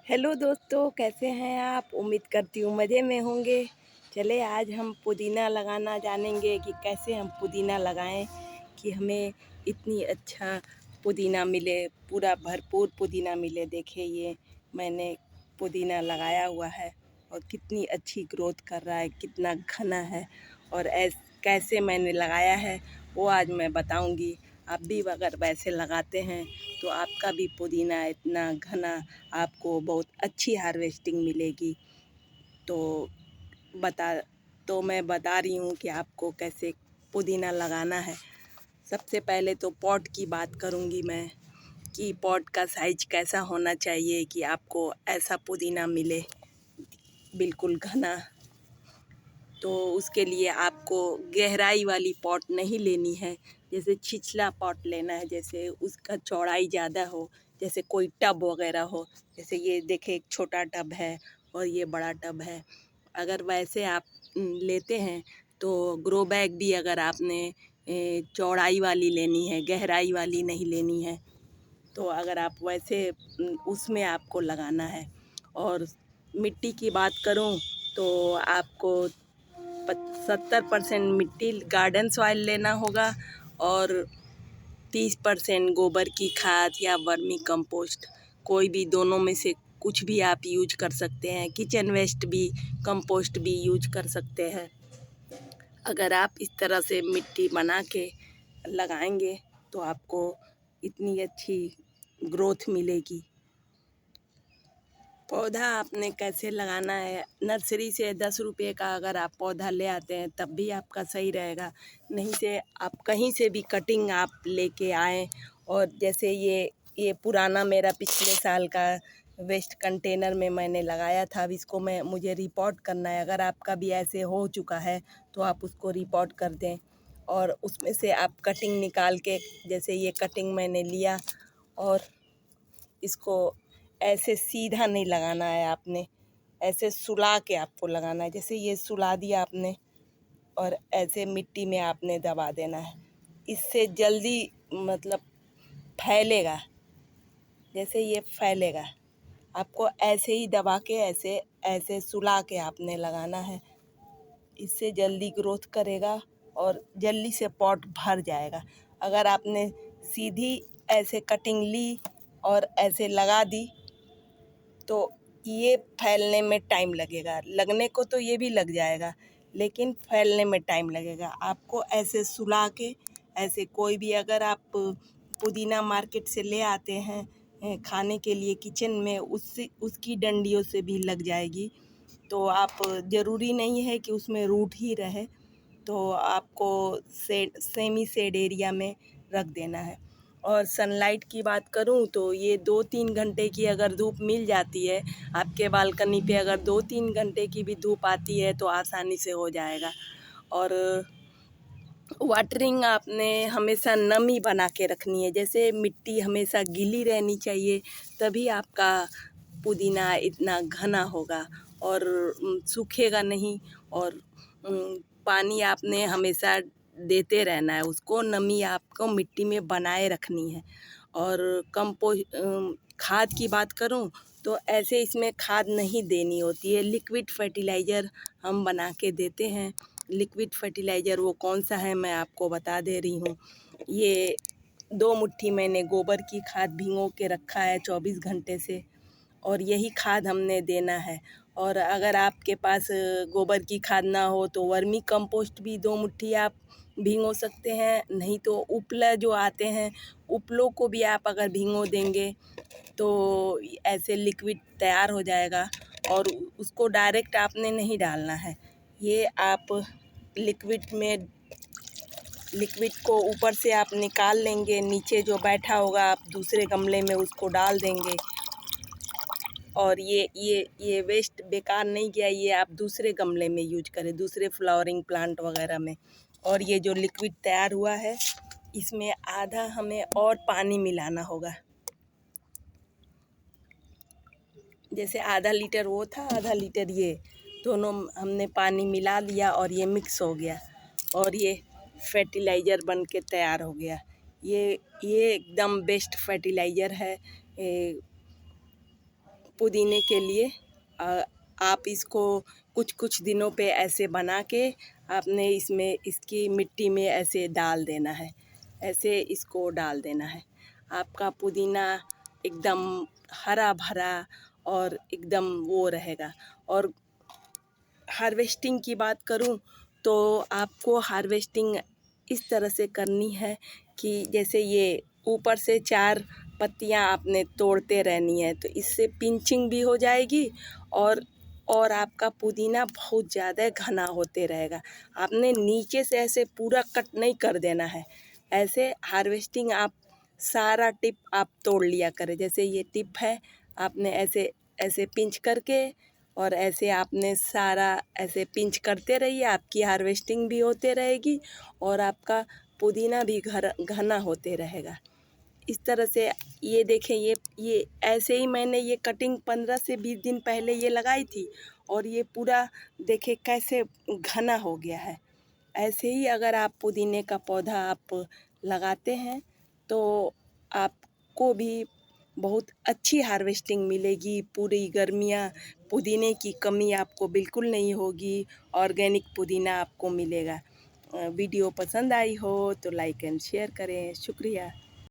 Hello दोस्तों, कैसे हैं आप? उम्मीद करती हूँ मज़े में होंगे। चले आज हम पुदीना लगाना जानेंगे कि कैसे हम पुदीना लगाएं कि हमें इतनी अच्छा पुदीना मिले, पूरा भरपूर पुदीना मिले। देखिए ये मैंने पुदीना लगाया हुआ है और कितनी अच्छी ग्रोथ कर रहा है, कितना घना है और कैसे मैंने लगाया है वो आज मैं बताऊंगी। आप भी अगर वैसे लगाते हैं तो आपका भी पुदीना इतना घना, आपको बहुत अच्छी हार्वेस्टिंग मिलेगी। तो बता तो मैं बता रही हूँ कि आपको कैसे पुदीना लगाना है। सबसे पहले तो पॉट की बात करूँगी मैं कि पॉट का साइज कैसा होना चाहिए कि आपको ऐसा पुदीना मिले, बिल्कुल घना। तो उसके लिए आपको गहराई वाली पॉट नहीं लेनी है, जैसे छिछला पॉट लेना है, जैसे उसका चौड़ाई ज़्यादा हो, जैसे कोई टब वगैरह हो। जैसे ये देखे एक छोटा टब है और ये बड़ा टब है। अगर वैसे आप लेते हैं तो ग्रो बैग भी अगर आपने चौड़ाई वाली लेनी है, गहराई वाली नहीं लेनी है, तो अगर आप वैसे उसमें आपको लगाना है। और मिट्टी की बात करूं तो आपको 70% मिट्टी गार्डन सॉइल लेना होगा और 30% गोबर की खाद या वर्मी कंपोस्ट, कोई भी दोनों में से कुछ भी आप यूज कर सकते हैं। किचन वेस्ट भी, कंपोस्ट भी यूज कर सकते हैं। अगर आप इस तरह से मिट्टी बना के लगाएंगे तो आपको इतनी अच्छी ग्रोथ मिलेगी। पौधा आपने कैसे लगाना है, नर्सरी से 10 रुपये का अगर आप पौधा ले आते हैं तब भी आपका सही रहेगा। नहीं से आप कहीं से भी कटिंग आप लेके आएँ। और जैसे ये पुराना मेरा पिछले साल का वेस्ट कंटेनर में मैंने लगाया था। अब इसको मुझे रिपोर्ट करना है। अगर आपका भी ऐसे हो चुका है तो आप उसको रिपोर्ट कर दें और उसमें से आप कटिंग निकाल के, जैसे ये कटिंग मैंने लिया और इसको ऐसे सीधा नहीं लगाना है, आपने ऐसे सुला के आपको लगाना है। जैसे ये सुला दिया आपने और ऐसे मिट्टी में आपने दबा देना है। इससे जल्दी मतलब फैलेगा, जैसे ये फैलेगा। आपको ऐसे ही दबा के ऐसे ऐसे सुला के आपने लगाना है। इससे जल्दी ग्रोथ करेगा और जल्दी से पॉट भर जाएगा। अगर आपने सीधी ऐसे कटिंग ली और ऐसे लगा दी तो ये फैलने में टाइम लगेगा। लगने को तो ये भी लग जाएगा लेकिन फैलने में टाइम लगेगा। आपको ऐसे सुला के, ऐसे कोई भी अगर आप पुदीना मार्केट से ले आते हैं खाने के लिए किचन में, उसकी डंडियों से भी लग जाएगी। तो आप, ज़रूरी नहीं है कि उसमें रूट ही रहे, तो आपको सेमी शेड एरिया में रख देना है। और सनलाइट की बात करूं तो ये 2-3 घंटे की अगर धूप मिल जाती है आपके बालकनी पे, अगर 2-3 घंटे की भी धूप आती है तो आसानी से हो जाएगा। और वाटरिंग आपने हमेशा नमी बना के रखनी है, जैसे मिट्टी हमेशा गीली रहनी चाहिए, तभी आपका पुदीना इतना घना होगा और सूखेगा नहीं। और पानी आपने हमेशा देते रहना है, उसको नमी आपको मिट्टी में बनाए रखनी है। और खाद की बात करूं तो ऐसे इसमें खाद नहीं देनी होती है, लिक्विड फर्टिलाइज़र हम बना के देते हैं। लिक्विड फर्टिलाइज़र वो कौन सा है मैं आपको बता दे रही हूँ। ये 2 मुट्ठी मैंने गोबर की खाद भिगो के रखा है 24 घंटे से, और यही खाद हमने देना है। और अगर आपके पास गोबर की खाद ना हो तो वर्मी कंपोस्ट भी 2 मुट्ठी आप भिगो सकते हैं। नहीं तो उपला जो आते हैं, उपलों को भी आप अगर भिगो देंगे तो ऐसे लिक्विड तैयार हो जाएगा। और उसको डायरेक्ट आपने नहीं डालना है, ये आप लिक्विड को ऊपर से आप निकाल लेंगे, नीचे जो बैठा होगा आप दूसरे गमले में उसको डाल देंगे। और ये वेस्ट बेकार नहीं गया, ये आप दूसरे गमले में यूज करें, दूसरे फ्लावरिंग प्लांट वगैरह में। और ये जो लिक्विड तैयार हुआ है इसमें आधा हमें और पानी मिलाना होगा। जैसे आधा लीटर वो था, आधा लीटर ये, दोनों हमने पानी मिला लिया और ये मिक्स हो गया और ये फर्टिलाइज़र बन के तैयार हो गया। ये एकदम बेस्ट फर्टिलाइज़र है पुदीने के लिए आप इसको कुछ कुछ दिनों पे ऐसे बना के आपने इसमें इसकी मिट्टी में ऐसे डाल देना है, ऐसे इसको डाल देना है। आपका पुदीना एकदम हरा भरा और एकदम वो रहेगा। और हार्वेस्टिंग की बात करूं तो आपको हार्वेस्टिंग इस तरह से करनी है कि जैसे ये ऊपर से 4 पत्तियां आपने तोड़ते रहनी है, तो इससे पिंचिंग भी हो जाएगी और आपका पुदीना बहुत ज़्यादा घना होते रहेगा। आपने नीचे से ऐसे पूरा कट नहीं कर देना है, ऐसे हार्वेस्टिंग आप सारा टिप आप तोड़ लिया करें। जैसे ये टिप है, आपने ऐसे ऐसे पिंच करके और ऐसे आपने सारा ऐसे पिंच करते रहिए, आपकी हार्वेस्टिंग भी होते रहेगी और आपका पुदीना भी घना होते रहेगा। इस तरह से ये देखें, ये ऐसे ही मैंने ये कटिंग 15 से 20 दिन पहले ये लगाई थी और ये पूरा देखें कैसे घना हो गया है। ऐसे ही अगर आप पुदीने का पौधा आप लगाते हैं तो आपको भी बहुत अच्छी हार्वेस्टिंग मिलेगी। पूरी गर्मियाँ पुदीने की कमी आपको बिल्कुल नहीं होगी, ऑर्गेनिक पुदीना आपको मिलेगा। वीडियो पसंद आई हो तो लाइक एंड शेयर करें। शुक्रिया।